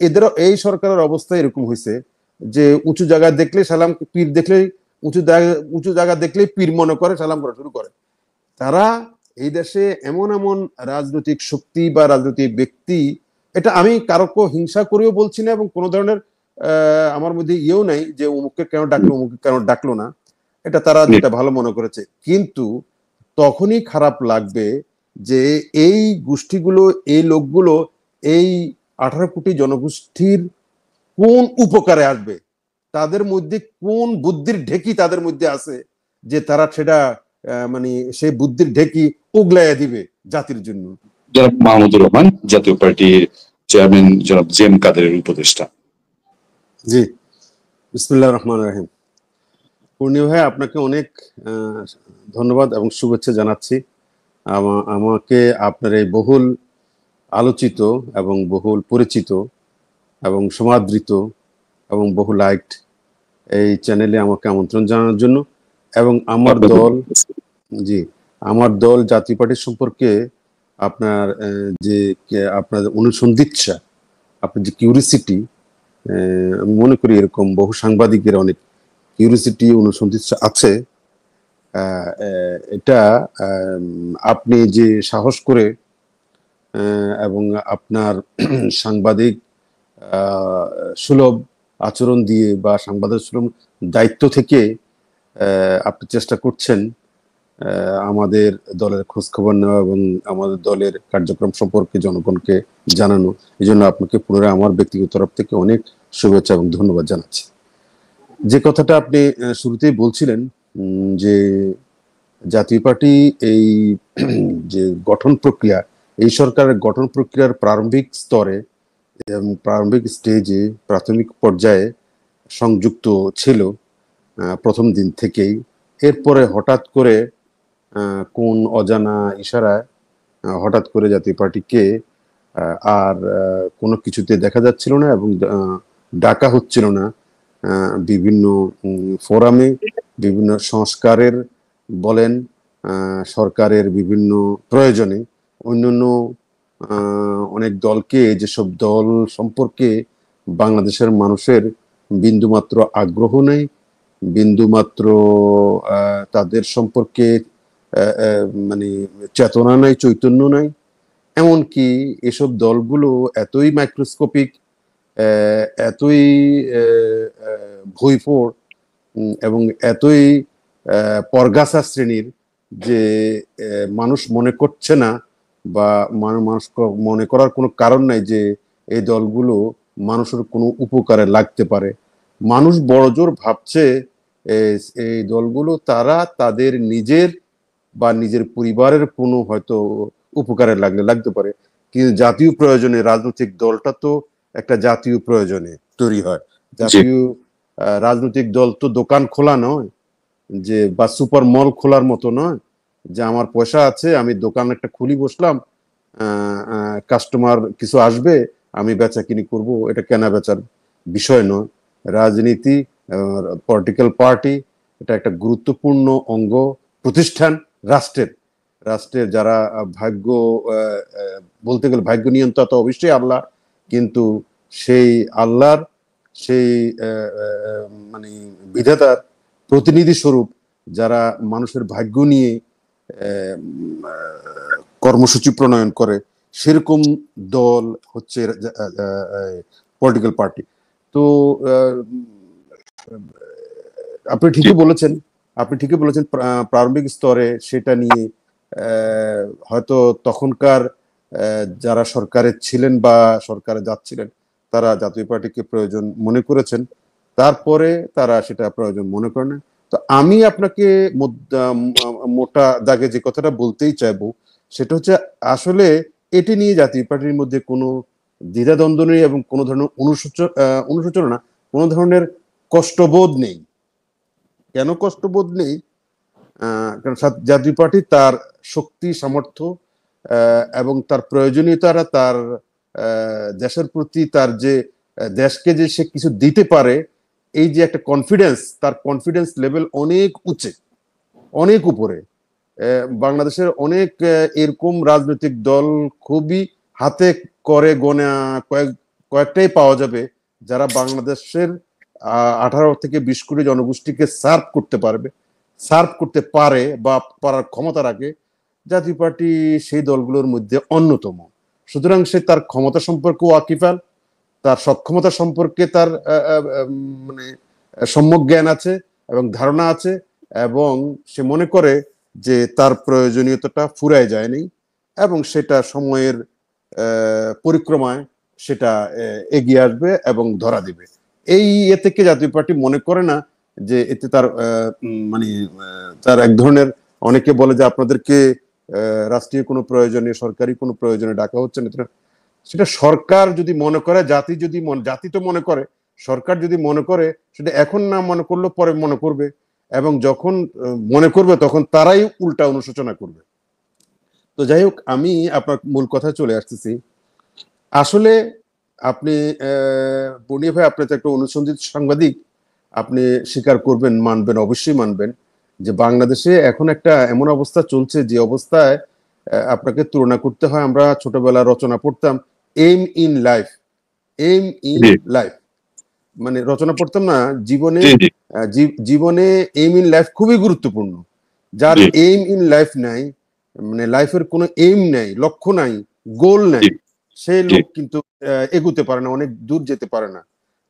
এদেরও এই সরকারের অবস্থা এরকম হয়েছে যে উঁচু জায়গা দেখলে সালাম, পীর দেখলেই উঁচু জায়গা দেখলেই পীর মনে করে, সালাম করা শুরু করে। তারা এই দেশে এমন এমন রাজনৈতিক শক্তি বা রাজনৈতিক ব্যক্তি, এটা আমি কারো হিংসা করেও বলছি না, এবং কোন ধরনের আমার মধ্যে ইয়েও নাই যে অমুককে কেন ডাকলো অমুককে কেন ডাকলো না, এটা তারা যেটা ভালো মনে করেছে। কিন্তু তখনই খারাপ লাগবে যে এই গোষ্ঠীগুলো, এই লোকগুলো এই 18 কোটি জনগোষ্ঠীর কোন উপকারে আসবে, তাদের মধ্যে কোন বুদ্ধির ঢেকি তাদের মধ্যে আছে যে তারা সেটা মানে সেই বুদ্ধির ঢেকি উগলাইয়া দিবে জাতির জন্য। জনাব মাহমুদুর রহমান, জাতীয় পার্টির চেয়ারম্যান জনাব জেম কাদেরের উপদেষ্টা। জি, বিসমিল্লাহির রহমানির রহিম। পূর্ণিমা ভাই, আপনাকে অনেক ধন্যবাদ এবং শুভেচ্ছা জানাচ্ছি। আমাকে আপনার এই বহুল আলোচিত এবং বহুল পরিচিত এবং সমাদৃত এবং বহু লাইকড এই চ্যানেলে আমাকে আমন্ত্রণ জানানোর জন্য, এবং আমার দল, জি, আমার দল জাতীয় পার্টি সম্পর্কে আপনার যে আপনার অনুসন্ধিৎসা, আপনার যে কিউরিসিটি, আমি মনে করি এরকম বহু সাংবাদিকের অনেক কিউরিসিটি অনুসন্ধিৎসা আছে। এটা আপনি যে সাহস করে এবং আপনার সাংবাদিক সুলভ আচরণ দিয়ে বা সাংবাদিক সুলভ দায়িত্ব থেকে আপনি চেষ্টা করছেন আমাদের দলের খোঁজ খবর নেওয়া এবং আমাদের দলের কার্যক্রম সম্পর্কে জনগণকে জানানো। এই জন্য আপনাকে পুনরায় আমার ব্যক্তিগত তরফ থেকে অনেক শুভেচ্ছা এবং ধন্যবাদ জানাচ্ছি। যে কথাটা আপনি শুরুতেই বলছিলেন যে জাতীয় পার্টি এই যে গঠন প্রক্রিয়া, এই সরকারের গঠন প্রক্রিয়ার প্রারম্ভিক স্তরে, প্রারম্ভিক স্টেজে, প্রাথমিক পর্যায়ে সংযুক্ত ছিল প্রথম দিন থেকেই। এরপরে হঠাৎ করে কোন অজানা ইশারায় হঠাৎ করে জাতীয় পার্টিকে আর কোনো কিছুতে দেখা যাচ্ছিল না এবং ডাকা হচ্ছিল না বিভিন্ন ফোরামে, বিভিন্ন সংস্কারের বলেন, সরকারের বিভিন্ন প্রয়োজনে। অন্যান্য অনেক দলকে, যেসব দল সম্পর্কে বাংলাদেশের মানুষের বিন্দুমাত্র আগ্রহ নেই, বিন্দুমাত্র তাদের সম্পর্কে মানে চেতনা নাই, চৈতন্য নাই, এমনকি এসব দলগুলো এতই মাইক্রোস্কোপিক, এতই ভুইফোড় এবং এতই পরগাছা শ্রেণীর যে মানুষ মনে করছে না বা মানুষ মনে করার কোনো কারণ নাই যে এই দলগুলো মানুষের কোনো উপকারে লাগতে পারে। মানুষ বড়জোর ভাবছে এই দলগুলো তারা তাদের নিজের বা নিজের পরিবারের কোনো হয়তো উপকারে লাগতে পারে, কিন্তু জাতীয় প্রয়োজনে রাজনৈতিক দলটা তো একটা জাতীয় প্রয়োজনে তৈরি হয়। জাতীয় রাজনৈতিক দল তো দোকান খোলা নয়, যে বা সুপার মল খোলার মতো নয় যে আমার পয়সা আছে আমি দোকান একটা খুলি বসলাম, কাস্টমার কিছু আসবে আমি বেচা কিনি করবো, এটা কেনা বেচার বিষয় নয়। রাজনীতি, পলিটিক্যাল পার্টি, এটা একটা গুরুত্বপূর্ণ অঙ্গ প্রতিষ্ঠান রাষ্ট্রের যারা ভাগ্য বলতে গেলে ভাগ্য নিয়ন্ত্রণ তো অবশ্যই আল্লাহ, কিন্তু সেই আল্লাহর সেই মানে বিধাতার প্রতিনিধি স্বরূপ যারা মানুষের ভাগ্য নিয়ে কর্মসূচি প্রণয়ন করে, সেরকম দল হচ্ছে পলিটিক্যাল পার্টি। তো আপনি ঠিকই বলেছেন প্রারম্ভিক স্তরে সেটা নিয়ে হয়তো তখনকার যারা সরকারে ছিলেন বা সরকারে যাচ্ছিলেন তারা জাতীয় পার্টিকে প্রয়োজন মনে করেছেন, তারপরে তারা সেটা প্রয়োজন মনে করেন। তো আমি আপনাকে মোটা দাগে যে কথাটা বলতেই চাইবো সেটা হচ্ছে, আসলে এটি নিয়ে জাতীয় পার্টির মধ্যে কোনো দ্বিধাদ্বন্দ্ব নেই এবং কোনো ধরনের অনুশোচনা না, কোনো ধরনের কষ্টবোধ নেই। কেন কষ্টবোধ নেই? কারণ জাতীয় পার্টি তার শক্তি, সামর্থ্য এবং তার প্রয়োজনীয়তারা, তার দেশের প্রতি তার যে দেশকে যে সে কিছু দিতে পারে, এই যে একটা কনফিডেন্স, তার কনফিডেন্স লেভেল অনেক উঁচে, অনেক উপরে। বাংলাদেশের অনেক এরকম রাজনৈতিক দল খুবই হাতে করে গোনা কয়েকটাই পাওয়া যাবে যারা বাংলাদেশের 18 থেকে 20 কোটি জনগোষ্ঠীকে সার্ভ করতে পারে বা পারার ক্ষমতা রাখে। জাতীয় পার্টি সেই দলগুলোর মধ্যে অন্যতম। সুতরাং সে তার ক্ষমতা সম্পর্কে ওয়াকিফাল, তার সক্ষমতা সম্পর্কে তার মানে সম্যক জ্ঞান আছে এবং ধারণা আছে, এবং সে মনে করে যে তার প্রয়োজনীয়তাটা ফুরায় যায়নি এবং সেটা সময়ের পরিক্রমায় সেটা এগিয়ে আসবে এবং ধরা দিবে। এই থেকে জাতীয় পার্টি মনে করে না যে এতে তার মানে তার এক ধরনের, অনেকে বলে যে আপনাদেরকে রাষ্ট্রীয় কোনো প্রয়োজনে, সরকারি কোনো প্রয়োজনে ডাকা হচ্ছে না। সেটা সরকার যদি মনে করে, জাতি তো মনে করে, সরকার যদি মনে করে, সেটা এখন না মনে করলেও পরে মনে করবে, এবং যখন মনে করবে তখন তারাই উল্টা অনুশোচনা করবে। তো যাই হোক, আমি আপনার মূল কথায় চলে আসতেছি। আসলে আপনি বনি ভাই, আপনি তো একটা অনুসন্ধিত সাংবাদিক, আপনি স্বীকার করবেন, মানবেন, অবশ্যই মানবেন যে বাংলাদেশে এখন একটা এমন অবস্থা চলছে যে অবস্থায় আপনাকে তুলনা করতে হয়। আমরা ছোটবেলা রচনা পড়তাম, aim in life, aim in life, মানে রচনা পড়তাম না জীবনে, জীবনে এইম ইন লাইফ খুবই গুরুত্বপূর্ণ। যার এইম ইন লাইফ নাই, মানে লাইফের কোনো এইম নাই, লক্ষ্য নাই, গোল নাই, সেই লোক কিন্তু এগুতে পারে না, অনেক দূর যেতে পারে না।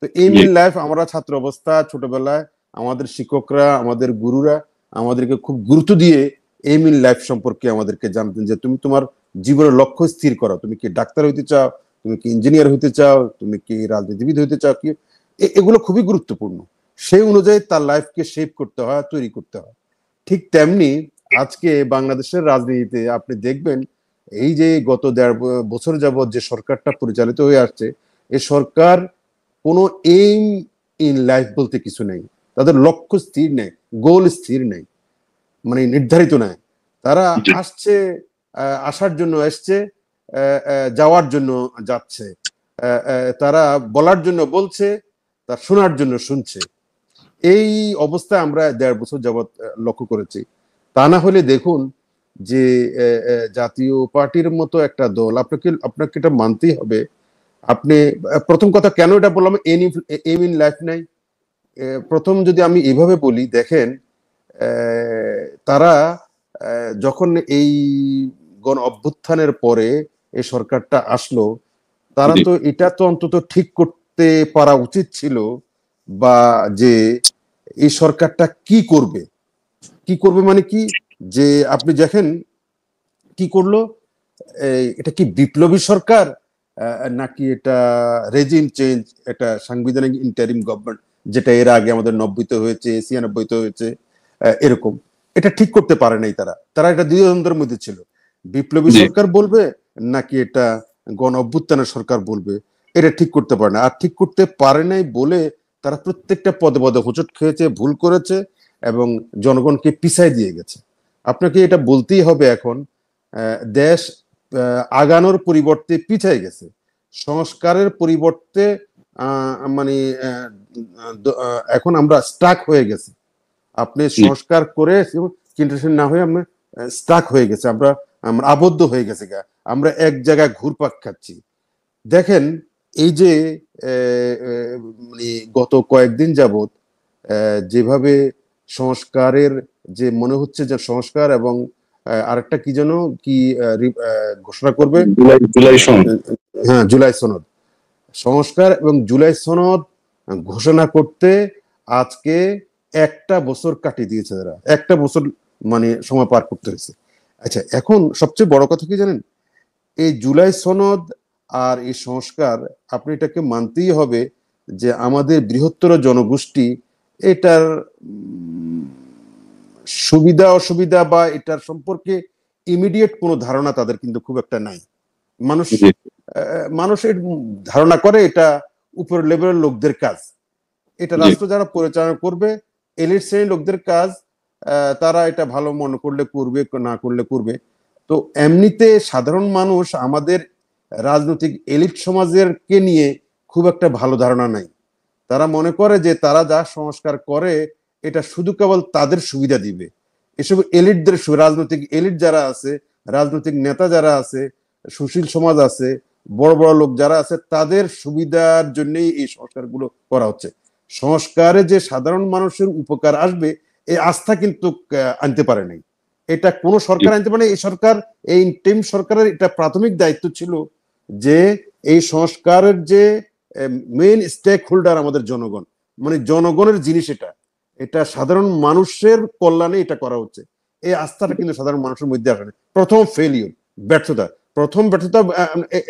তো এইম ইন লাইফ আমরা ছাত্র অবস্থা, ছোটবেলায় আমাদের শিক্ষকরা, আমাদের গুরুরা আমাদেরকে খুব গুরুত্ব দিয়ে এইম ইন লাইফ সম্পর্কে আমাদেরকে জানতেন যে তুমি তোমার জীবনের লক্ষ্য স্থির করো, তুমি কি ডাক্তার হইতে চাও, তুমি কি ইঞ্জিনিয়ার হইতে চাও, তুমি কি রাজনীতিবিদ হইতে চাও, কি এগুলো খুবই গুরুত্বপূর্ণ। সেই অনুযায়ী তার লাইফকে শেপ করতে হয়, তৈরি করতে হয়। ঠিক তেমনি আজকে বাংলাদেশের রাজনীতিতে আপনি দেখবেন, এই যে গত 1.5 বছর যাবৎ যে সরকারটা পরিচালিত হয়ে আসছে, এই সরকার কোনো এইম ইন লাইফ বলতে কিছু নেই, তাদের লক্ষ্য স্থির নেই, গোল স্থির নেই, মানে নির্ধারিত নাই। তারা আসছে, আসার জন্য আসছে, যাওয়ার জন্য যাচ্ছে, তারা বলার জন্য বলছে, তার শোনার জন্য শুনছে। এই অবস্থায় আমরা 1.5 বছর যাবৎ লক্ষ্য করেছি। তা না হলে দেখুন যে জাতীয় পার্টির মতো একটা দল, আপনাকে এটা মানতেই হবে। আপনি প্রথম কথা কেন এটা বললাম, এইম ইন লাইফ নাই, প্রথম যদি আমি এভাবে বলি, দেখেন তারা যখন এই গণ অভ্যুত্থানের পরে এই সরকারটা আসলো, তারা তো এটা তো অন্তত ঠিক করতে পারা উচিত ছিল, বা যে এই সরকারটা কি করবে, মানে কি, যে আপনি দেখেন কি করলো, এটা কি বিপ্লবী সরকার নাকি এটা রেজিম চেঞ্জ, এটা সাংবিধানিক ইন্টারিম গভর্নমেন্ট, যেটা এর আগে আমাদের 90-তে হয়েছে, 96-তে হয়েছে, এরকম এটা ঠিক করতে পারে নাই। তারা এটা দ্বিধাদ্বন্দ্বের মধ্যে ছিল, বিপ্লবী সরকার বলবে নাকি এটা গণ অভ্যুত্থানের সরকার বলবে, এটা ঠিক করতে পারে না। আর ঠিক করতে পারে নাই বলে তারা প্রত্যেকটা পদে পদে হোঁচট খেয়েছে, ভুল করেছে এবং জনগণকে পিছায় দিয়ে গেছে। আপনাকে এটা বলতেই হবে, এখন দেশ আগানোর পরিবর্তে পিছায় গেছে, সংস্কারের পরিবর্তে মানে এখন আমরা স্টাক হয়ে গেছি। আপনি সংস্কার করে ইন্টারেস্টেড না হয়ে আমরা স্টাক হয়ে গেছে, আমরা আবদ্ধ হয়ে গেছে, আমরা এক জায়গায় ঘুরপাক খাচ্ছি। দেখেন এই যে মানে গত কয়েকদিন যাবৎ যেভাবে সংস্কারের যে মনে হচ্ছে যে সংস্কার এবং আরেকটা কি যেন কি ঘোষণা করবে, হ্যাঁ জুলাই সনদ, সংস্কার এবং জুলাই সনদ ঘোষণা করতে আজকে 1টা বছর কাটিয়ে দিয়েছে তারা, 1টা বছর মানে সময় পার করতে হয়েছে। আচ্ছা, এখন সবচেয়ে বড় কথা কি জানেন, এই জুলাই সনদ আর এই সংস্কার, আপনি এটাকে মানতেই হবে যে আমাদের বৃহত্তর জনগোষ্ঠী এটার সুবিধা অসুবিধা বা এটার সম্পর্কে ইমিডিয়েট কোনো ধারণা তাদের কিন্তু খুব একটা নাই। মানুষের ধারণা করে এটা উপর লেভেলের লোকদের কাজ, এটা রাষ্ট্র যারা পরিচালনা করবে এলিট শ্রেণীর লোকদের কাজ, তারা এটা ভালো মনে করলে করবে, না করলে করবে। তো এমনিতে সাধারণ মানুষ, আমাদের রাজনৈতিক এলিট সমাজের কে নিয়ে খুব একটা ভালো ধারণা নাই। তারা মনে করে যে তারা যা সংস্কার করে এটা শুধু কেবল তাদের সুবিধা দিবে। এসব এলিটদের, রাজনৈতিক এলিট যারা আছে, রাজনৈতিক নেতা যারা আছে, সুশীল সমাজ আছে, বড় বড় লোক যারা আছে তাদের সুবিধার জন্যই এই সংস্কারগুলো করা হচ্ছে। সংস্কারে যে সাধারণ মানুষের উপকার আসবে এই আস্থা কিন্তু আনতে পারে নাই। এটা কোন সরকার আনতে পারে, এই সরকার, এই টিম সরকারের এটা প্রাথমিক দায়িত্ব ছিল যে এই সংস্কারের যে মেইন স্টেক হোল্ডার আমাদের জনগণ, মানে জনগণের জিনিস, এটা এটা সাধারণ মানুষের কল্যাণে এটা করা হচ্ছে, এই আস্থাটা কিন্তু সাধারণ মানুষের মধ্যে আসে না। প্রথম ফেলিওর, ব্যর্থতা, প্রথম ব্যর্থতা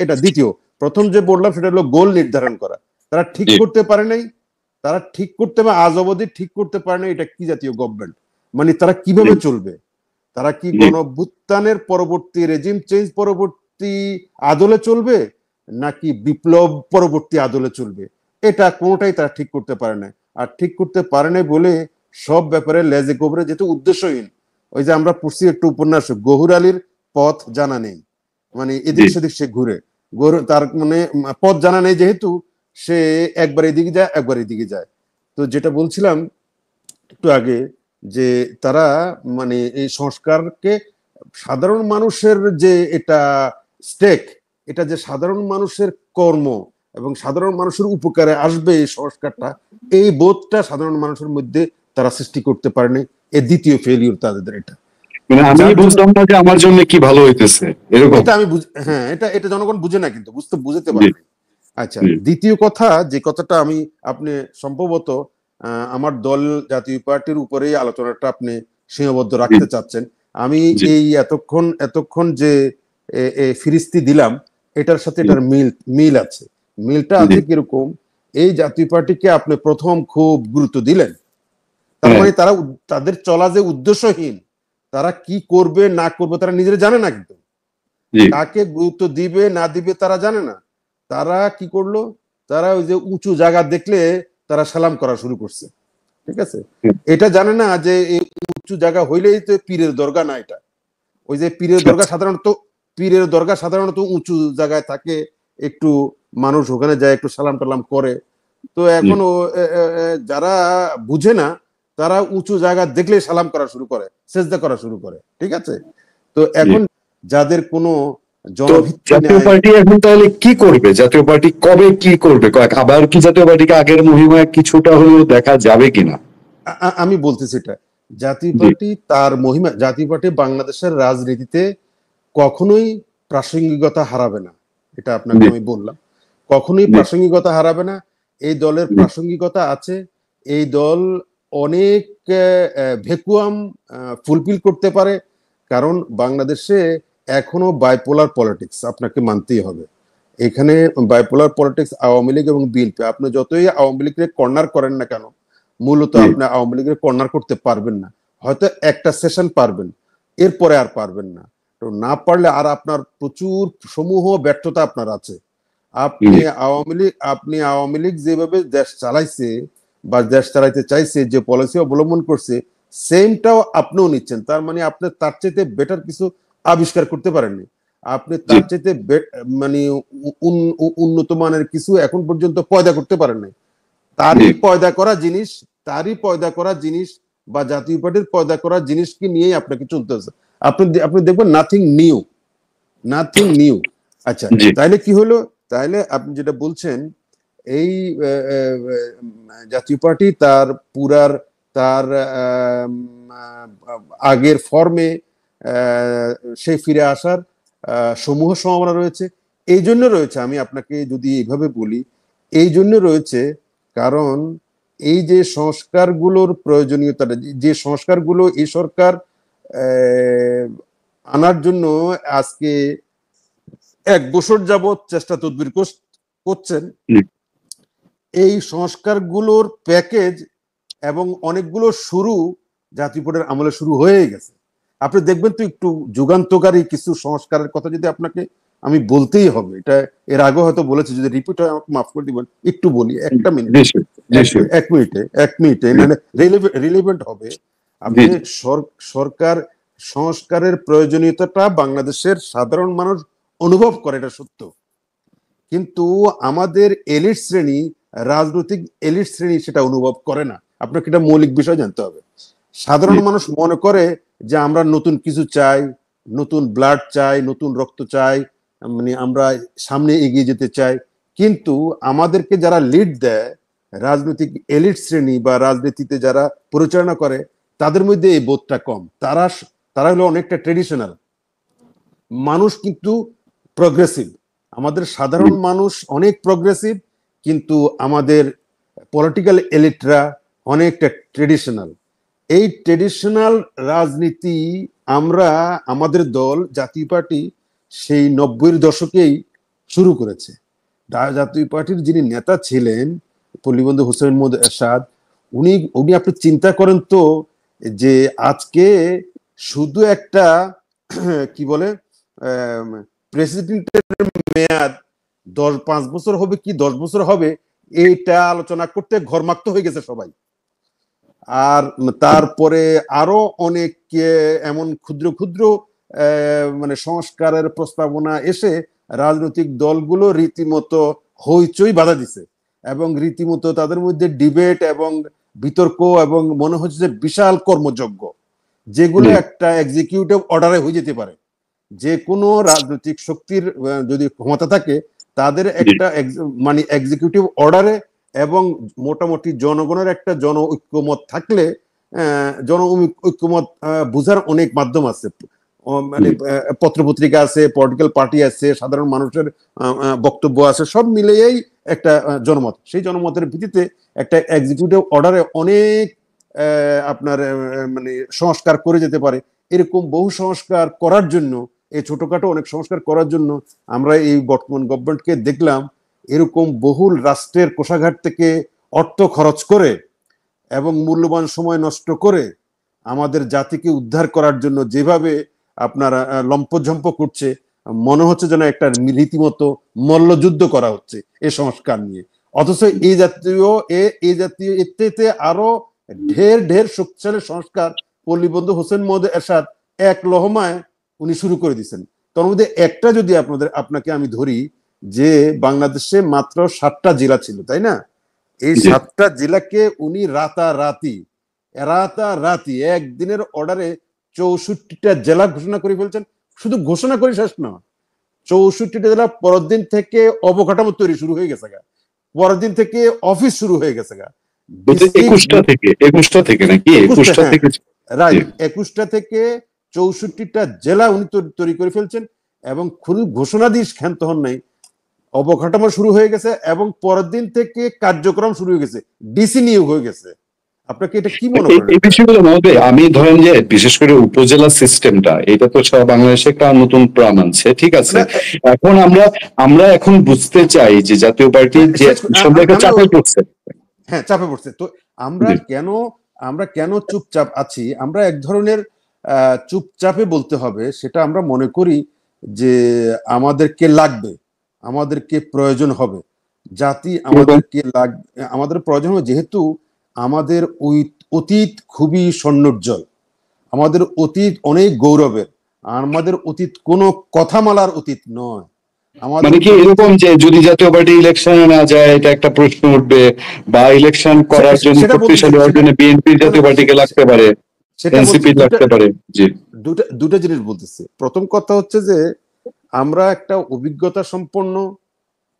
এটা। দ্বিতীয়, প্রথম যে বললাম সেটা হলো গোল নির্ধারণ করা, তারা ঠিক করতে পারে নাই, তারা ঠিক করতে বা আজ অবধি ঠিক করতে পারে নাই এটা কি জাতীয় গভর্নমেন্ট, মানে তারা কিভাবে চলবে, তারা কি গণঅভ্যুত্থানের পরবর্তী রেজিম চেঞ্জ পরবর্তী আদলে চলবে নাকি বিপ্লব পরবর্তী আদলে চলবে, এটা কোনোটাই তারা ঠিক করতে পারে না। আর ঠিক করতে পারে নাই বলে সব ব্যাপারে লেজে গোবরে, যেহেতু উদ্দেশ্যহীন। ওই যে আমরা পড়ছি একটু উপন্যাস, গহুর আলীর পথ জানা নেই, মানে এদিক সেদিক সে ঘুরে, তার মানে পথ জানা নেই যেহেতু সে একবার এদিকে যায় একবার এদিকে যায়। তো যেটা বলছিলাম একটু আগে, যে তারা মানে এই সংস্কারকে সাধারণ মানুষের যে এটা স্টেক, এটা যে সাধারণ মানুষের কর্ম এবং সাধারণ মানুষের উপকারে আসবে এই সংস্কারটা, এই বোধটা সাধারণ মানুষের মধ্যে তারা সৃষ্টি করতে পারেনি। এই দ্বিতীয় ফেলিওর তাদের এটা। মানে আমি বুঝলাম না যে আমার জন্য কি ভালো হইতেছে এরকম। এটা আমি হ্যাঁ, এটা এটা জনগণ বুঝে না, কিন্তু বুঝতে পারে। আচ্ছা, দ্বিতীয় কথা, যে কথাটা আমি, আপনি সম্ভবত আমার দল জাতীয় পার্টির উপরেই আলোচনাটা আপনি সীমাবদ্ধ রাখতে চাচ্ছেন। আমি এই এতক্ষণ যে ফিরিস্তি দিলাম এটার সাথে এটার মিল আছে। মিলটা আছে কিরকম, এই জাতীয় পার্টিকে আপনি প্রথম খুব গুরুত্ব দিলেন, তার মানে তারা, তাদের চলা যে উদ্দেশ্যহীন, তারা কি করবে না করবে তারা নিজেরা জানে না, কিন্তু কাকে গুরুত্ব দিবে না দিবে তারা জানে না। তারা কি করলো, তারা ওই যে উঁচু জায়গা দেখলে তারা সালাম করা শুরু করছে, ঠিক আছে। এটা জানে না যে এই উঁচু জায়গা হইলেই তো পীরের দরগা না, এটা ওই যে পীরের দরগা সাধারণত উঁচু জায়গায় থাকে, একটু মানুষ ওখানে যায় একটু সালাম টালাম করে। তো এখন যারা বুঝে না তারা উঁচু জায়গা দেখলে সালাম করা শুরু করে, সেজদা করা শুরু করে, ঠিক আছে। তো এখন যাদের কোনো জাতীয় পার্টি এখন তাহলে কি করবে, জাতীয় পার্টি কবে কি করবে, আবার কি জাতীয় পার্টিকে আগের মহিমায় কিছুটা হলেও দেখা যাবে কিনা? আমি বলতেছি এটা, জাতীয় পার্টি তার মহিমা, জাতীয় পার্টি বাংলাদেশের রাজনীতিতে কখনোই প্রাসঙ্গিকতা হারাবে না, এটা আপনাকে আমি বললাম, কখনোই প্রাসঙ্গিকতা হারাবে না। এই দলের প্রাসঙ্গিকতা আছে, এই দল অনেক ভ্যাকুয়াম ফুলফিল করতে পারে, কারণ বাংলাদেশে এখনো বাইপোলার পলিটিক্স আপনাকে মানতেই হবে। এখানে বাইপোলার পলিটিক্স, আওয়ামী লীগ এবং বিএনপি, আপনি যতই আওয়ামী লীগকে কর্নার করেন না কেন, মূলত আপনি আওয়ামী লীগের কর্নার করতে পারবেন না, হয়তো একটা সেশন পারবেন, এরপরে আর পারবেন না। তো না পারলে আর আপনার প্রচুর সমূহ ব্যর্থতা আপনার আছে। আপনি আওয়ামী লীগ যেভাবে দেশ চালাইছে বা দেশ চালাইতে চাইছে, যে পলিসি অবলম্বন করছে, সেমটাও আপনিও নিচ্ছেন। তার মানে আপনি তার চাইতে বেটার কিছু আবিষ্কার করতে পারেননি, আপনি তার চাইতে মানে উন্নত মানের কিছু এখন পর্যন্ত পয়দা করতে পারেন নাই। তারই পয়দা করা জিনিস বা জাতীয় পার্টির পয়দা করা জিনিসকে নিয়েই আপনাকে চলতে হবে। আপনি দেখবেন নাথিং নিউ। আচ্ছা, তাইলে কি হলো, তাইলে আপনি যেটা বলছেন, এই জাতীয় পার্টি তার আগের ফর্মে সে ফিরে আসার সমূহ সম্ভাবনা রয়েছে। এই জন্য রয়েছে, আমি আপনাকে যদি এইভাবে বলি, এই জন্য রয়েছে কারণ এই যে সংস্কারগুলোর প্রয়োজনীয়তা, যে সংস্কারগুলো এই সরকার আনার জন্য আজকে 1 বছর যাবৎ চেষ্টা তদবির করছেন, এই সংস্কারগুলোর প্যাকেজ এবং অনেকগুলো শুরু জাতীয় পার্টির আমলে শুরু হয়ে গেছে। আপনি দেখবেন তো, একটু যুগান্তকারী কিছু সংস্কারের কথা যদি আপনাকে আমি বলতেই হবে, এটা এর আগে হয়তো বলেছি, যদি রিপিট হয় আমাকে মাফ করে দিবেন, একটু বলি, এক মিনিটে মানে রিলেভেন্ট হবে। আপনি সরকার সংস্কারের প্রয়োজনীয়তাটা বাংলাদেশের সাধারণ মানুষ অনুভব করে, এটা সত্য, কিন্তু আমাদের এলিট শ্রেণী, রাজনৈতিক এলিট শ্রেণী সেটা অনুভব করে না। আপনাকে এটা মৌলিক বিষয় জানতে হবে। সাধারণ মানুষ মনে করে যে আমরা নতুন কিছু চাই, নতুন ব্লাড চাই, নতুন রক্ত চাই, মানে আমরা সামনে এগিয়ে যেতে চাই, কিন্তু আমাদেরকে যারা লিড দেয়, রাজনৈতিক এলিট শ্রেণী বা রাজনীতিতে যারা পরিচালনা করে, তাদের মধ্যে এই বোধটা কম। তারা হলো অনেকটা ট্রেডিশনাল মানুষ, কিন্তু প্রগ্রেসিভ। আমাদের সাধারণ মানুষ অনেক প্রগ্রেসিভ, কিন্তু আমাদের পলিটিক্যাল এলিটরা অনেকটা ট্রেডিশনাল। এই ট্রেডিশনাল রাজনীতি আমাদের দল জাতীয় পার্টি সেই 90-এর দশকেই শুরু করেছে। জাতীয় পার্টির যিনি নেতা ছিলেন পল্লীবন্ধু হোসেন মোহাম্মদ এরশাদ, উনি আপনি চিন্তা করেন তো, যে আজকে শুধু একটা কি বলে প্রেসিডেন্টের মেয়াদ 5 বছর হবে কি 10 বছর হবে, এইটা আলোচনা করতে ঘরমাক্ত হয়ে গেছে সবাই। আর তারপরে আরো অনেক এমন ক্ষুদ্র ক্ষুদ্র মানে সংস্কারের প্রস্তাবনা এসে রাজনৈতিক দলগুলো রীতিমতো হইচই বাধা দিছে, এবং রীতিমতো তাদের মধ্যে ডিবেট এবং বিতর্ক, এবং মনে হচ্ছে যে বিশাল কর্মযজ্ঞ, যেগুলো একটা এক্সিকিউটিভ অর্ডারে হয়ে যেতে পারে। যে কোনো রাজনৈতিক শক্তির যদি ক্ষমতা থাকে, তাদের একটা মানে এক্সিকিউটিভ অর্ডারে এবং মোটামুটি জনগণের একটা জন ঐক্যমত থাকলে, জন ঐক্যমত বুঝার অনেক মাধ্যম আছে, মানে পত্রপত্রিকা আছে, পলিটিক্যাল পার্টি আছে, সাধারণ মানুষের বক্তব্য আছে, সব মিলিয়েই একটা জনমত। সেই জনমতের ভিত্তিতে একটা এক্সিকিউটিভ অর্ডারে অনেক আপনার মানে সংস্কার করে যেতে পারে। এরকম বহু সংস্কার করার জন্য, এই ছোটখাটো অনেক সংস্কার করার জন্য আমরা এই বর্তমান গভর্নমেন্টকে দেখলাম এরকম বহুল রাষ্ট্রের কোষাগার থেকে অর্থ খরচ করে এবং মূল্যবান সময় নষ্ট করে আমাদের জাতিকে উদ্ধার করার জন্য যেভাবে আপনারা লম্পঝম্প করছে, মনে হচ্ছে যেন একটা রীতিমতো মল্লযুদ্ধ করা হচ্ছে এই সংস্কার নিয়ে। অথচ এই জাতীয় এতে আরো ঢের ঢের শক্তিশালী সংস্কার পল্লীবন্ধু হোসেন মোহাম্মদ এরশাদ এক লহমায় উনি শুরু করে দিচ্ছেন। তার মধ্যে একটা যদি আপনাকে আমি ধরি, যে বাংলাদেশে মাত্র 7টা জেলা ছিল, তাই না? এই 7টা জেলাকে উনি রাতারাতি একদিনের অর্ডারে 64টা জেলা ঘোষণা করে ফেলছেন। শুধু ঘোষণা করে শেষ না, 64টা জেলা পরের দিন থেকে অবকাঠামো তৈরি শুরু হয়ে গেছে, পরের দিন থেকে অফিস শুরু হয়ে গেছে। 21টা থেকে নাকি 21টা থেকে, রাইট, 21টা থেকে 64টা জেলা উনি তৈরি করে ফেলছেন, এবং খুব ঘোষণা দিয়ে ক্ষান্ত হন নাই। অবকাঠামো শুরু হয়ে গেছে এবং পরের দিন থেকে কার্যক্রম শুরু হয়ে গেছে, ডিসি নিয়োগ হয়ে গেছে। আপনাকে এটা কি মনে করেন? এই বিষয়গুলো মধ্যে আমি ধরেন যে বিশেষ করে উপজেলা সিস্টেমটা, এটা তো সারা বাংলাদেশে একটা নতুন প্রাণ আনছে, ঠিক আছে। এখন আমরা এখন বুঝতে চাই যে জাতীয় পার্টি যে চাপে পড়ছে। হ্যাঁ, চাপে পড়ছে। তো আমরা কেন চুপচাপ আছি? আমরা এক ধরনের চুপচাপে বলতে হবে, সেটা আমরা মনে করি যে আমাদেরকে লাগবে, আমাদেরকে প্রয়োজন হবে, জাতি আমাদের প্রয়োজন হবে, যেহেতু আমাদের অতীত খুবই স্বর্ণোজ্জ্বল, আমাদের অতীত অনেক গৌরবের, আমাদের অতীত কোনো কথামালার অতীত নয়। মানে কি এরকম যে যদি জাতীয় পার্টি ইলেকশনে না যায় এটা একটা প্রশ্ন উঠবে, বা ইলেকশন করার জন্য শক্তিশালী হওয়ার জন্য বিএনপি জাতীয় পার্টিকে লাগতে পারে, এনসিপি লাগতে পারে? জি, দুটা জিনিস বলতেছি। প্রথম কথা হচ্ছে যে আমরা একটা অভিজ্ঞতা সম্পন্ন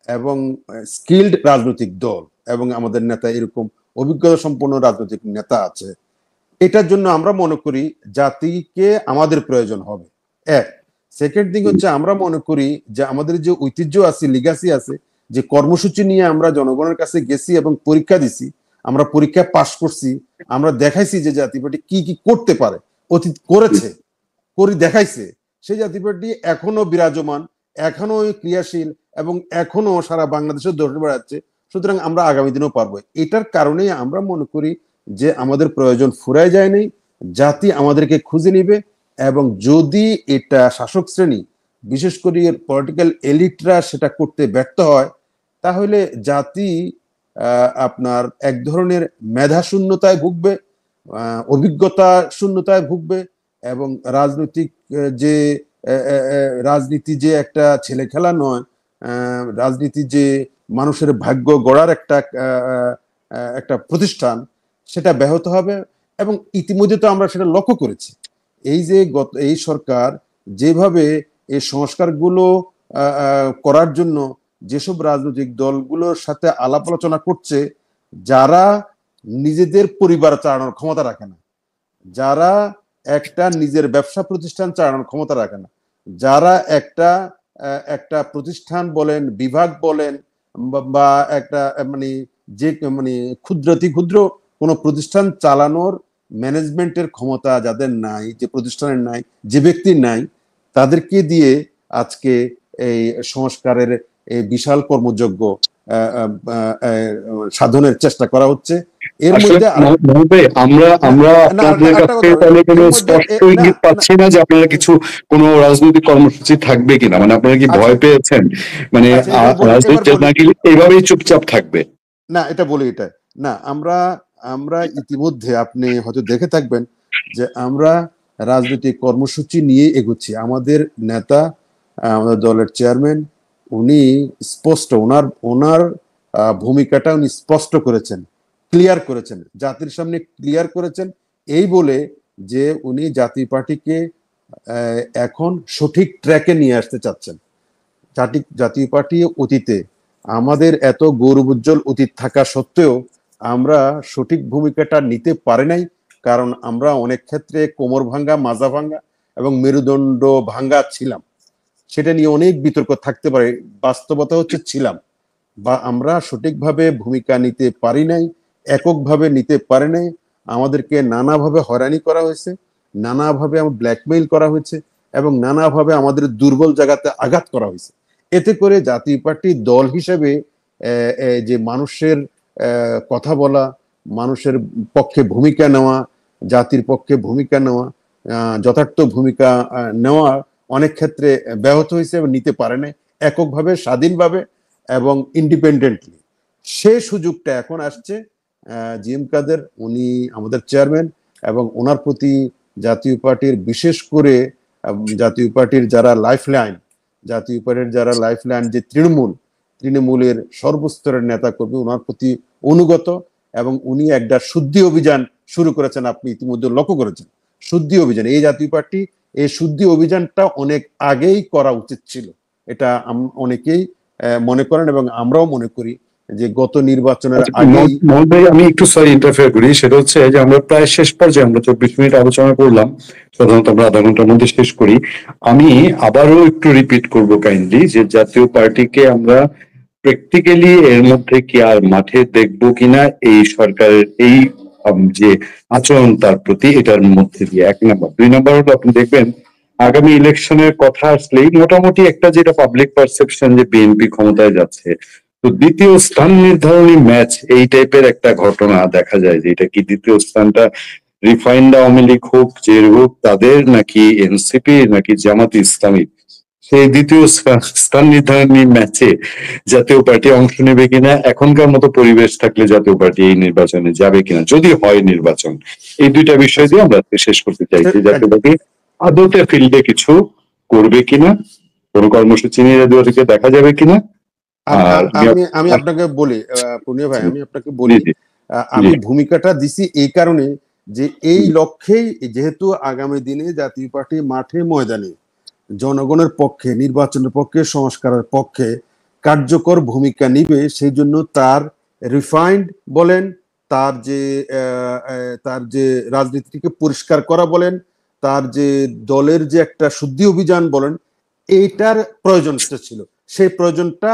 এবং স্কিল্ড রাজনৈতিক দল, এবং আমাদের নেতা এরকম অভিজ্ঞতা সম্পন্ন রাজনৈতিক নেতা আছে। এটার জন্য আমরা মনে করি জাতিকে আমাদের প্রয়োজন হবে, এক। সেকেন্ড থিং হচ্ছে, আমরা মনে করি যে আমাদের যে ঐতিহ্য আছে, লিগাসি আছে, যে কর্মসূচি নিয়ে আমরা জনগণের কাছে গেছি এবং পরীক্ষা দিছি, আমরা পরীক্ষা পাশ করছি, আমরা দেখাইছি যে জাতীয় পার্টি কি কি করতে পারে, অতীত করেছে, দেখাইছে। সেই জাতীয় পার্টি এখনো বিরাজমান, এখনো ক্রিয়াশীল, এবং এখনো সারা বাংলাদেশের দৌড়ে বেড়াচ্ছে। সুতরাং আমরা আগামী দিনেও পারবো। এটার কারণেই আমরা মনে করি যে আমাদের প্রয়োজন ফুরায় যায়নি, জাতি আমাদেরকে খুঁজে নিবে, এবং যদি এটা শাসক শ্রেণী, বিশেষ করে পলিটিক্যাল এলিটরা সেটা করতে ব্যর্থ হয়, তাহলে জাতি আপনার এক ধরনের মেধা শূন্যতায় ভুগবে, অভিজ্ঞতা শূন্যতায় ভুগবে, এবং রাজনীতি যে একটা ছেলে খেলা নয়, রাজনীতি যে মানুষের ভাগ্য গড়ার একটা প্রতিষ্ঠান, সেটা ব্যাহত হবে। এবং ইতিমধ্যে তো আমরা সেটা লক্ষ্য করেছি। এই যে এই সরকার যেভাবে এই সংস্কারগুলো করার জন্য যেসব রাজনৈতিক দলগুলোর সাথে আলাপ আলোচনা করছে, যারা নিজেদের পরিবার চালানোর ক্ষমতা রাখে না, যারা একটা নিজের ব্যবসা প্রতিষ্ঠান চালানোর ক্ষমতা রাখে না, যারা একটা প্রতিষ্ঠান বলেন, বিভাগ বলেন, বা একটা মানে যে মানে ক্ষুদ্রাতি ক্ষুদ্র কোনো প্রতিষ্ঠান চালানোর ম্যানেজমেন্টের ক্ষমতা যাদের নাই, যে প্রতিষ্ঠানের নাই, যে ব্যক্তির নাই, তাদেরকে দিয়ে আজকে এই সংস্কারের এই বিশাল কর্মযজ্ঞ সাধনের চেষ্টা করা হচ্ছে। এর মধ্যে আমরা আপনাদের কাছে তাহলে কোনো স্পষ্ট ইঙ্গিত পাচ্ছি না যে আপনারা কিছু কোনো রাজনৈতিক কর্মসূচি থাকবে কিনা, মানে আপনারা কি ভয় পেয়েছেন মানে রাজনীতি নাকি এইভাবেই চুপচাপ থাকবে? না, এটা বলি, এটা না, আমরা ইতিমধ্যে আপনি হয়তো দেখে থাকবেন যে আমরা রাজনৈতিক কর্মসূচি নিয়ে এগোচ্ছি। আমাদের নেতা, আমাদের দলের চেয়ারম্যান, উনি স্পষ্ট ওনার ভূমিকাটা উনি স্পষ্ট করেছেন, ক্লিয়ার করেছেন, জাতির সামনে ক্লিয়ার করেছেন, এই বলে যে উনি জাতীয় পার্টিকে এখন সঠিক ট্র্যাকে নিয়ে আসতে চাচ্ছেন। জাতীয় পার্টি অতীতে আমাদের এত গৌরবোজ্জ্বল অতীত থাকা সত্ত্বেও আমরা সঠিক ভূমিকাটা নিতে পারি নাই, কারণ আমরা অনেক ক্ষেত্রে কোমর ভাঙ্গা, মাজা ভাঙ্গা এবং মেরুদণ্ড ভাঙ্গা ছিলাম। সেটা নিয়ে অনেক বিতর্ক থাকতে পারে, বাস্তবতা হচ্ছে ছিলাম, বা আমরা সঠিকভাবে ভূমিকা নিতে পারি নাই, এককভাবে নিতে পারি নাই। আমাদেরকে নানাভাবে হয়রানি করা হয়েছে, নানাভাবে ব্ল্যাকমেইল করা হয়েছে, এবং নানাভাবে আমাদের দুর্বল জায়গাতে আঘাত করা হয়েছে। এতে করে জাতীয় পার্টি দল হিসেবে যে মানুষের কথা বলা, মানুষের পক্ষে ভূমিকা নেওয়া, জাতির পক্ষে ভূমিকা নেওয়া, যথার্থ ভূমিকা নেওয়া অনেক ক্ষেত্রে ব্যাহত হয়েছে এবং নিতে পারে না এককভাবে, স্বাধীনভাবে এবং ইন্ডিপেন্ডেন্টলি। সে সুযোগটা এখন আসছে। জিএম কাদের উনি আমাদের চেয়ারম্যান, এবং ওনার প্রতি জাতীয় পার্টির, বিশেষ করে জাতীয় পার্টির যারা লাইফলাইন, যে তৃণমূলের সর্বস্তরের নেতা কর্মী ওনার প্রতি অনুগত, এবং উনি একটা শুদ্ধি অভিযান শুরু করেছেন। আপনি ইতিমধ্যে লক্ষ্য করেছেন শুদ্ধি অভিযান, এই জাতীয় পার্টি এই শুদ্ধি অভিযানটা অনেক আগেই করা উচিত ছিল। এটা অনেকেই মনে করেন এবং আমরাও মনে করি যে গত নির্বাচনের আগে। আমি একটু সরি ইন্টারফেয়ার করি, সেটা হচ্ছে যে আমরা প্রায় শেষ পর্যায়ে, আমরা 24 মিনিট আলোচনা করলাম, সাধারণত আমরা আধা ঘন্টার মধ্যে শেষ করি। আমি আবারও একটু রিপিট করব কাইন্ডলি, যে জাতীয় পার্টিকে আমরা প্র্যাকটিক্যালি এর মধ্যে কি আর মাঠে দেখবো কিনা এই সরকারের এই যে আচরণ তার প্রতি, এটার মধ্যে দিয়ে 1 নাম্বার। 2 নাম্বার হলো আপনি দেখবেন আগামী ইলেকশনের কথা আসলেই মোটামুটি একটা যেটা পাবলিক পারসেপশন যে বিএনপি ক্ষমতায় যাচ্ছে, তো দ্বিতীয় স্থান নির্ধারণী ম্যাচ এই টাইপের একটা ঘটনা দেখা যায়। যে এটা কি দ্বিতীয় স্থানটা রিফাইন্ড আওয়ামী লীগ হোক, যে হোক তাদের, নাকি এনসিপি, নাকি জামাত ইসলামী, সেই দ্বিতীয় স্থান নির্ধারণী ম্যাচে জাতীয় পার্টি অংশ নেবে কিনা, এখনকার মতো পরিবেশ থাকলে জাতীয় পার্টি এই নির্বাচনে যাবে কিনা, যদি হয় নির্বাচন, এই দুইটা বিষয় দিয়ে আমরা শেষ করতে চাইছি। জাতীয় পার্টি আদতে ফিল্ডে কিছু করবে কিনা, কোন কর্মসূচি নিয়ে জাতীয় দেখা যাবে কিনা। আমি আপনাকে বলি পুনিয়া ভাই, আমি আপনাকে বলি, আমি ভূমিকাটা দিছি এই কারণে যে এই লক্ষ্যেই, যেহেতু আগামী দিনে জাতীয় পার্টি মাঠে ময়দানে জনগণের পক্ষে, নির্বাচনের পক্ষে, সংস্কারের পক্ষে কার্যকর ভূমিকা নিবে, সেই জন্য তার রিফাইন্ড বলেন, তার যে রাজনীতিকে পরিষ্কার করা বলেন, তার যে দলের যে একটা শুদ্ধি অভিযান বলেন, এইটার প্রয়োজন ছিল। সেই প্রয়োজনটা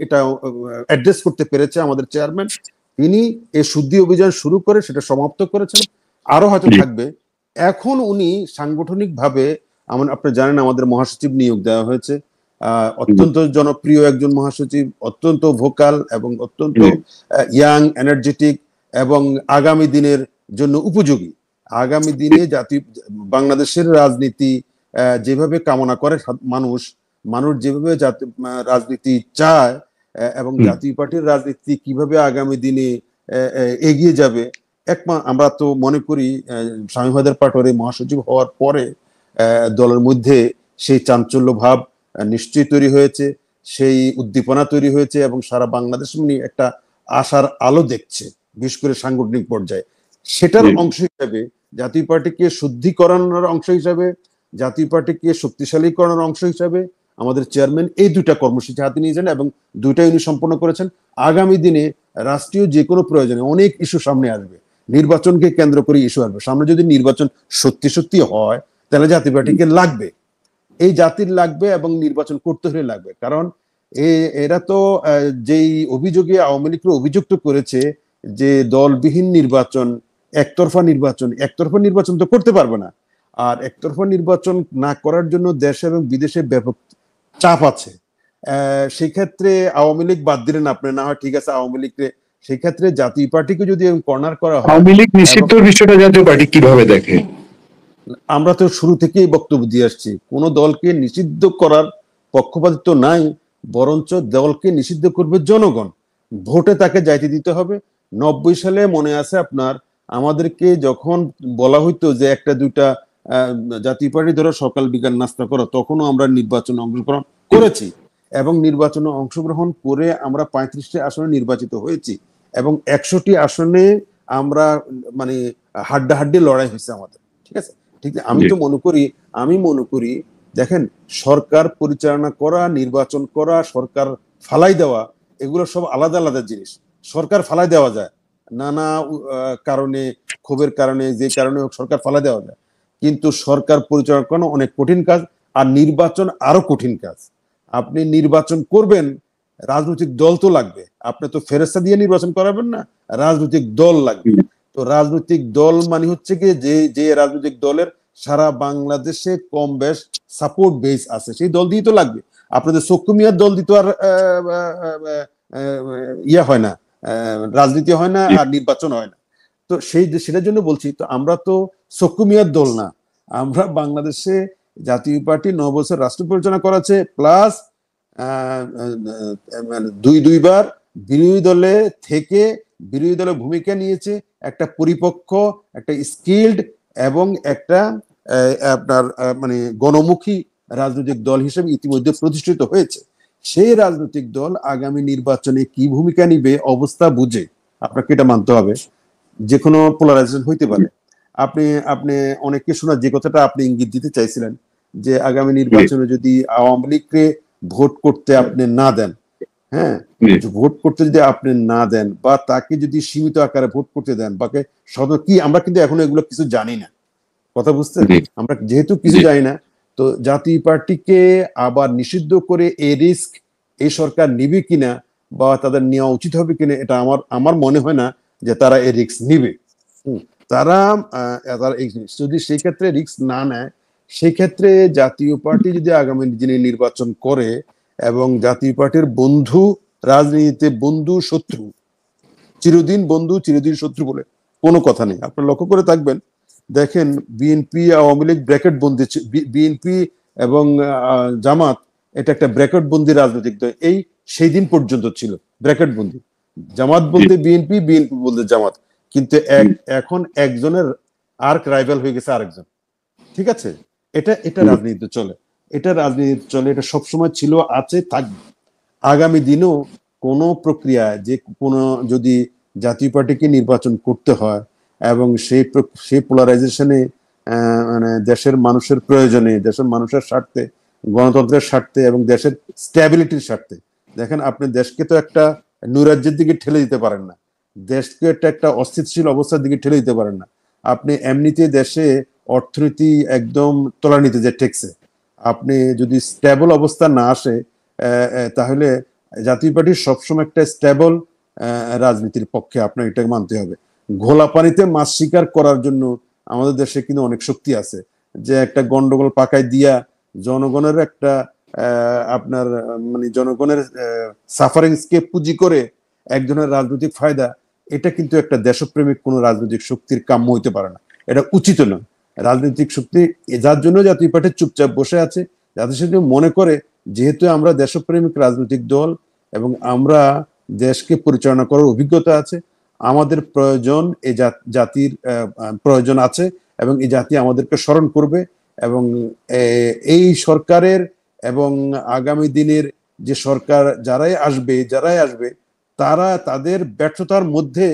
এটা অ্যাড্রেস করতে পেরেছে আমাদের চেয়ারম্যান। তিনি এই শুদ্ধি অভিযান শুরু করে সেটা সমাপ্ত করেছেন, আরো হয়তো থাকবে। এখন উনি সাংগঠনিক ভাবে, আপনি জানেন আমাদের মহাসচিব নিয়োগ দেওয়া হয়েছে, অত্যন্ত জনপ্রিয় একজন মহাসচিব, অত্যন্ত ভোকাল এবং অত্যন্ত ইয়াং, এনার্জেটিক এবং আগামী দিনের জন্য উপযোগী। আগামী দিনে বাংলাদেশের রাজনীতি যেভাবে কামনা করে মানুষ যেভাবে রাজনীতি চায়, এবং জাতীয় পার্টির রাজনীতি কিভাবে আগামী দিনে এগিয়ে যাবে, আমরা তো মনে করি স্বামী হায়দার পাটোয়ারি মহাসচিব হওয়ার পরে দলের মধ্যে সেই চাঞ্চল্য ভাব নিশ্চয়ই তৈরি হয়েছে, সেই উদ্দীপনা তৈরি হয়েছে, এবং সারা বাংলাদেশ নিয়ে একটা আশার আলো দেখছে, বিশেষ করে সাংগঠনিক পর্যায়ে। সেটার অংশ হিসাবে জাতীয় পার্টিকে শুদ্ধিকরণের অংশ হিসাবে, জাতীয় পার্টিকে শক্তিশালীকরণের অংশ হিসাবে আমাদের চেয়ারম্যান এই দুইটা কর্মসূচি হাতে নিয়েছেন এবং দুইটাই উনি সম্পন্ন করেছেন। আগামী দিনে রাষ্ট্রীয় যে কোনো প্রয়োজনে অনেক ইস্যু সামনে আসবে, নির্বাচনকে কেন্দ্র করে ইস্যু আসবে সামনে। যদি নির্বাচন সত্যি সত্যি হয় তাহলে জাতীয় পার্টিকে লাগবে, এই জাতির লাগবে এবং নির্বাচন করতে হলে লাগবে। কারণ এরা তো যেই অভিযোগে আওয়ামী লীগকে অভিযুক্ত করেছে যে দলবিহীন নির্বাচন, একতরফা নির্বাচন তো করতে পারবে না। আর একতরফা নির্বাচন না করার জন্য দেশে এবং বিদেশে ব্যাপক চাপ আছে। সেই ক্ষেত্রে আওয়ামী লীগ বাদ দিলেন আপনি, না হয় ঠিক আছে আওয়ামী লীগকে, সেই ক্ষেত্রে জাতীয় পার্টিকে যদি কর্নার করা হয়। আওয়ামী লীগ নিষিদ্ধের বিষয়টা জাতীয় পার্টি কিভাবে দেখে? আমরা তো শুরু থেকেই বক্তব্য দিয়ে আসছি, কোন দলকে নিষিদ্ধ করার পক্ষপাতিত্ব নাই, বরঞ্চ দলকে নিষিদ্ধ করবে জনগণ, ভোটে তাকে যাইতে দিতে হবে। 90 সালে মনে আছে আপনার, আমাদেরকে যখন বলা হইতো যে একটা দুইটা জাতীয় পার্টি ধরো সকাল বিকাল নাস্তা করো, তখনও আমরা নির্বাচনে অংশগ্রহণ করেছি এবং নির্বাচনে অংশগ্রহণ করে আমরা 35টি আসনে নির্বাচিত হয়েছি এবং 100টি আসনে আমরা মানে হাড্ডাহাড্ডি লড়াই হয়েছে আমাদের, ঠিক আছে। ঠিক আছে, আমি মনে করি দেখেন, সরকার পরিচালনা করা, নির্বাচন করা, সরকার ফালাই দেওয়া, এগুলো সব আলাদা আলাদা জিনিস। সরকার ফালাই দেওয়া যায় নানা কারণে, ক্ষোভের কারণে, যে কারণে সরকার ফালাই দেওয়া যায়, কিন্তু সরকার পরিচালনা করানো অনেক কঠিন কাজ, আর নির্বাচন আরো কঠিন কাজ। আপনি নির্বাচন করবেন, রাজনৈতিক দল তো লাগবে, আপনি তো ফেরেস্তা দিয়ে নির্বাচন করাবেন না, রাজনৈতিক দল লাগবে। তো রাজনৈতিক দল মানে হচ্ছে কি, যে রাজনৈতিক দলের সারা বাংলাদেশে কম বেশ সাপোর্ট বেস আছে, সেই দল দিয়ে তো লাগবে। আপনাদের চক্ষু মিয়ার দল দিতে আর ইয়ে হয় না, রাজনীতি হয় না আর নির্বাচন হয় না। তো সেটার জন্য বলছি, তো আমরা তো চক্ষু মিয়ার দল না, আমরা বাংলাদেশে জাতীয় পার্টি 9 বছর রাষ্ট্র পরিচালনা করেছে, প্লাস দুইবার বিরোধী দলে থেকে বিরোধী দলের ভূমিকা নিয়েছে, একটা পরিপক্ক, একটা স্কিল্ড এবং একটা আপনার মানে গণমুখী রাজনৈতিক দল হিসেবে ইতিমধ্যে প্রতিষ্ঠিত হয়েছে। সেই রাজনৈতিক দল আগামী নির্বাচনে কি ভূমিকা নিবে অবস্থা বুঝে আপনাকে এটা মানতে হবে। যে কোনো পোলারাইজেশন হইতে পারে। আপনি আপনি অনেককে শোনা যে কথাটা আপনি ইঙ্গিত দিতে চাইছিলেন, যে আগামী নির্বাচনে যদি আওয়ামী লীগকে ভোট করতে আপনি না দেন, হ্যাঁ, ভোট করতে যদি আপনি না দেন বা তাকে যদি সীমিত আকারে ভোট করতে দেন, বাকি কি, আমরা কিন্তু এখন এগুলো কিছু জানি না, কথা বুঝছেন, আমরা যেহেতু কিছু জানি না, তো জাতীয় পার্টিকে আবার নিষিদ্ধ করে এই রিস্ক এই সরকার নিবে কিনা বা তাদের নেওয়া উচিত হবে কিনা, এটা আমার মনে হয় না যে তারা এই রিস্ক নিবে। তারা যদি সেই ক্ষেত্রে রিস্ক না নেয়, সেই ক্ষেত্রে জাতীয় পার্টি যদি আগামী দিনে নির্বাচন করে, এবং জাতীয় পার্টির বন্ধু, রাজনীতিতে বন্ধু শত্রু, চিরদিন বন্ধু চিরদিন শত্রু বলে কোনো কথা নেই। আপনারা লক্ষ্য করে থাকবেন, দেখেন বিএনপি আওয়ামী লীগ ব্র্যাকেট বন্দি, বিএনপি এবং জামাত এটা একটা ব্র্যাকেট বন্দি রাজনৈতিক দল, এই সেই দিন পর্যন্ত ছিল ব্র্যাকেট বন্দি, জামাত বলতে বিএনপি, বিএনপি বলতে জামাত, কিন্তু এখন একজনের আর্ক রাইভাল হয়ে গেছে আরেকজন, ঠিক আছে। এটা রাজনীতি চলে, এটা সবসময় ছিল, আছে, থাকবে। আগামী দিনেও কোনো প্রক্রিয়ায় যে কোনো যদি জাতীয় পার্টিকে নির্বাচন করতে হয় এবং সেই পোলারাইজেশনে মানে দেশের মানুষের প্রয়োজনে, দেশের মানুষের স্বার্থে, গণতন্ত্রের স্বার্থে এবং দেশের স্ট্যাবিলিটির স্বার্থে, দেখেন আপনি দেশকে তো একটা নৈরাজ্যের দিকে ঠেলে দিতে পারেন না, দেশকে একটা অস্থিতিশীল অবস্থার দিকে ঠেলে দিতে পারেন না। আপনি এমনিতে দেশে অর্থনীতি একদম তলানিতে যে ঠেকছে, আপনি যদি স্টেবল অবস্থা না আসে, তাহলে জাতীয় পার্টি সবসময় একটা স্টেবল রাজনীতির পক্ষে, আপনার এটাকে মানতে হবে। ঘোলা পানিতে মাছ শিকার করার জন্য আমাদের দেশে কিন্তু অনেক শক্তি আছে, যে একটা গন্ডগোল পাকায় দিয়া জনগণের একটা আপনার মানে জনগণের সাফারিংসকে পুঁজি করে একজনের রাজনৈতিক ফায়দা, এটা কিন্তু একটা দেশপ্রেমিক কোন রাজনৈতিক শক্তির কাম্য হইতে পারে না, এটা উচিত না। রাজনৈতিক শক্তি যার জন্য জাতীয় পার্টি চুপচাপ বসে আছে, যাদের সাথে মনে করে যেহেতু আমরা দেশপ্রেমিক রাজনৈতিক দল এবং আমরা দেশকে পরিচালনা করার অভিজ্ঞতা আছে, আমাদের প্রয়োজন, এই জাতির প্রয়োজন আছে এবং এই জাতি আমাদেরকে স্মরণ করবে, এবং এই সরকারের এবং আগামী দিনের যে সরকার যারাই আসবে তারা তাদের ব্যর্থতার মধ্যে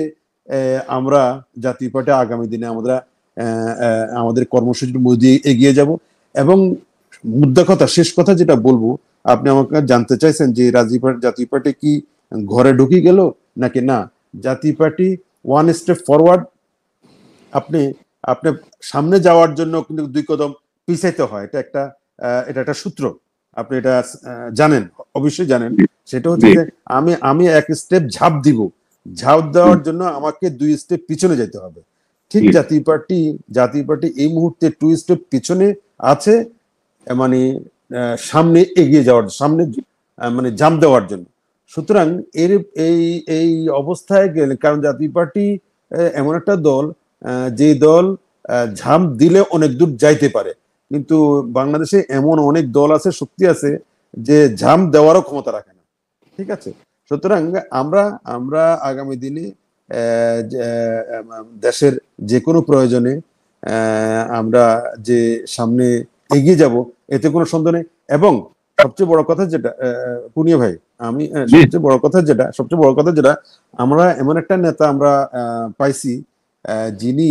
আমরা জাতীয় পার্টি আগামী দিনে আমাদের কর্মসূচির মধ্যে এগিয়ে যাব। এবং মুদ্রা কথা, শেষ কথা যেটা বলবো, আপনি আমাকে জানতে চাইছেন যে জাতীয় পার্টি কি ঘরে ঢুকে গেল নাকি না? জাতীয় পার্টি ওয়ান স্টেপ ফরওয়ার্ড। আপনি আপনি সামনে যাওয়ার জন্য কিন্তু 2 কদম পিছাইতে হয়, এটা একটা সূত্র। আপনি এটা জানেন, অবশ্যই জানেন। সেটা হচ্ছে যে আমি 1 স্টেপ ঝাঁপ দিব, ঝাঁপ দেওয়ার জন্য আমাকে 2 স্টেপ পিছনে যেতে হবে। ঠিক জাতীয় পার্টি এই মুহূর্তে 2 স্টেপ পিছনে আছে, মানে সামনে এগিয়ে যাওয়ার, সামনে মানে জাম্প দেওয়ার জন্য। সুতরাং এই এই অবস্থায় গেলে, কারণ জাতীয় পার্টি এমন একটা দল যে দল ঝাঁপ দিলে অনেক দূর যাইতে পারে, কিন্তু বাংলাদেশে এমন অনেক দল আছে, শক্তি আছে, যে ঝাঁপ দেওয়ারও ক্ষমতা রাখে না। ঠিক আছে, সুতরাং আমরা আগামী দিনে দেশের যে কোনো প্রয়োজনে আমরা যে সামনে এগিয়ে যাব, এতে কোনো সন্দেহ নেই। এবং সবচেয়ে বড় কথা যেটা, পুনিয়া ভাই, আমি সবচেয়ে বড় কথা যেটা আমরা এমন একটা নেতা আমরা পাইছি, যিনি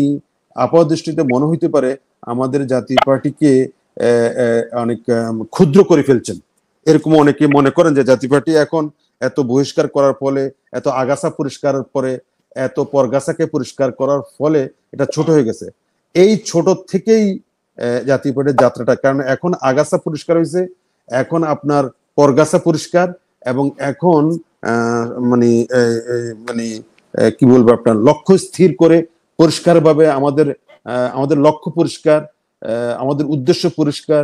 আপাতদৃষ্টিতে মনে হইতে পারে আমাদের জাতীয় পার্টিকে অনেক ক্ষুদ্র করে ফেলছেন। এরকম অনেকে মনে করেন যে জাতীয় পার্টি এখন এত বহিষ্কার করার ফলে, এত আগাছা পরিষ্কারের পরে, এত পরগাছাকে পরিষ্কার করার ফলে এটা ছোট হয়ে গেছে। এই ছোট থেকেই জাতীয় পার্টির যাত্রাটা, কারণ এখন আগাছা পরিষ্কার হয়েছে, এখন আপনার পরগাছা পরিষ্কার, এবং এখন মানে মানে কি বলবো, আপনার লক্ষ্য স্থির করে পরিষ্কারভাবে আমাদের লক্ষ্য পরিষ্কার, আমাদের উদ্দেশ্য পরিষ্কার,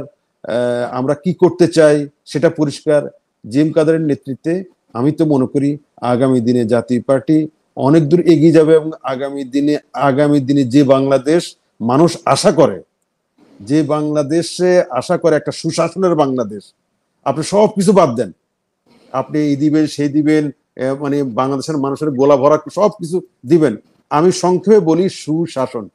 আমরা কি করতে চাই সেটা পরিষ্কার। জিএম কাদেরের নেতৃত্বে আমি তো মনে করি আগামী দিনে জাতীয় পার্টি অনেক দূর এগিয়ে যাবে, এবং আগামী দিনে যে বাংলাদেশ মানুষ আশা করে, যে বাংলাদেশে আশা করে একটা সুশাসনের বাংলাদেশ, আপনি সব কিছু বাদ দেন, আপনি এই দিবেন সেই দিবেন, মানে বাংলাদেশের মানুষের গোলা ভরা সব কিছু দিবেন, আমি সংক্ষেপে বলি সুশাসন।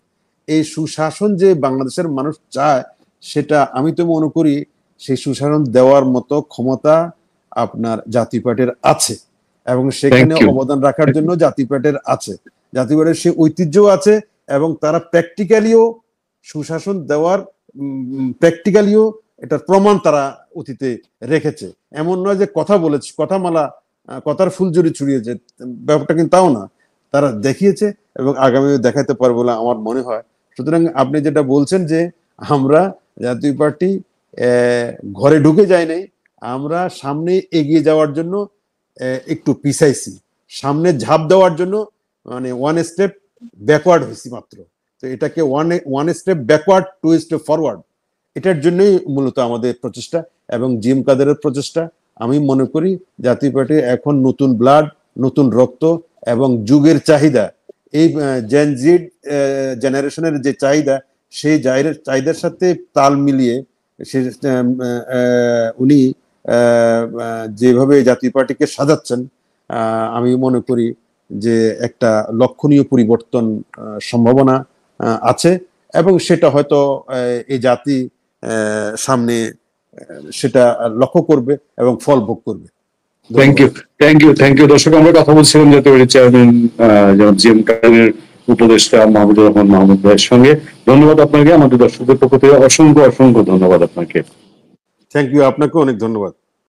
এই সুশাসন যে বাংলাদেশের মানুষ চায়, সেটা আমি তো মনে করি সেই সুশাসন দেওয়ার মতো ক্ষমতা আপনার জাতীয় পার্টির আছে, এবং সেখানে অবদান রাখার জন্য জাতীয় পার্টির আছে, জাতীয় পার্টির সে ঐতিহ্য আছে, এবং তারা প্র্যাকটিক্যালিও সুশাসন দেওয়ার প্র্যাকটিক্যালিও এটার প্রমাণ তারা অতীতে রেখেছে। এমন নয় যে কথা বলেছে, কথার ফুলঝুরি ছড়িয়েছে, ব্যাপারটা কিন্তু তাও না, তারা দেখিয়েছে এবং আগামী দেখাতে পারবে বলে আমার মনে হয়। সুতরাং আপনি যেটা বলছেন যে আমরা জাতীয় পার্টি ঘরে ঢুকে যাই নাই, আমরা সামনে এগিয়ে যাওয়ার জন্য একটু পিছাইছি, সামনে ঝাঁপ দেওয়ার জন্য মানে 1 স্টেপ ব্যাকওয়ার্ড হয়েছি মাত্র। তো এটাকে 1 স্টেপ ব্যাকওয়ার্ড 2 স্টেপ ফরওয়ার্ড, এটার জন্যই মূলত আমাদের প্রচেষ্টা এবং জিএম কাদেরের প্রচেষ্টা। আমি মনে করি জাতীয় পার্টি এখন নতুন ব্লাড, নতুন রক্ত, এবং যুগের চাহিদা, এই জেন জিড জেনারেশনের যে চাহিদা, সেই চাহিদার সাথে তাল মিলিয়ে উনি যেভাবে জাতীয় পার্টিকে সাজাচ্ছেন, আমি মনে করি যে একটা লক্ষণীয় পরিবর্তন সম্ভাবনা আছে, এবং সেটা হয়তো এই জাতি সামনে সেটা লক্ষ্য করবে এবং ফল ভোগ করবে। থ্যাংক ইউ দর্শক, আমরা কথা বলছিলাম জাতীয় পার্টির চেয়ারম্যান জিএম কাদেরের উপদেষ্টা মাহমুদুর রহমান মাহমুদ ভাইয়ের সঙ্গে। ধন্যবাদ আপনাকে, আমাদের দর্শকদের পক্ষ থেকে অসংখ্য ধন্যবাদ আপনাকে। থ্যাংক ইউ, আপনাকে অনেক ধন্যবাদ।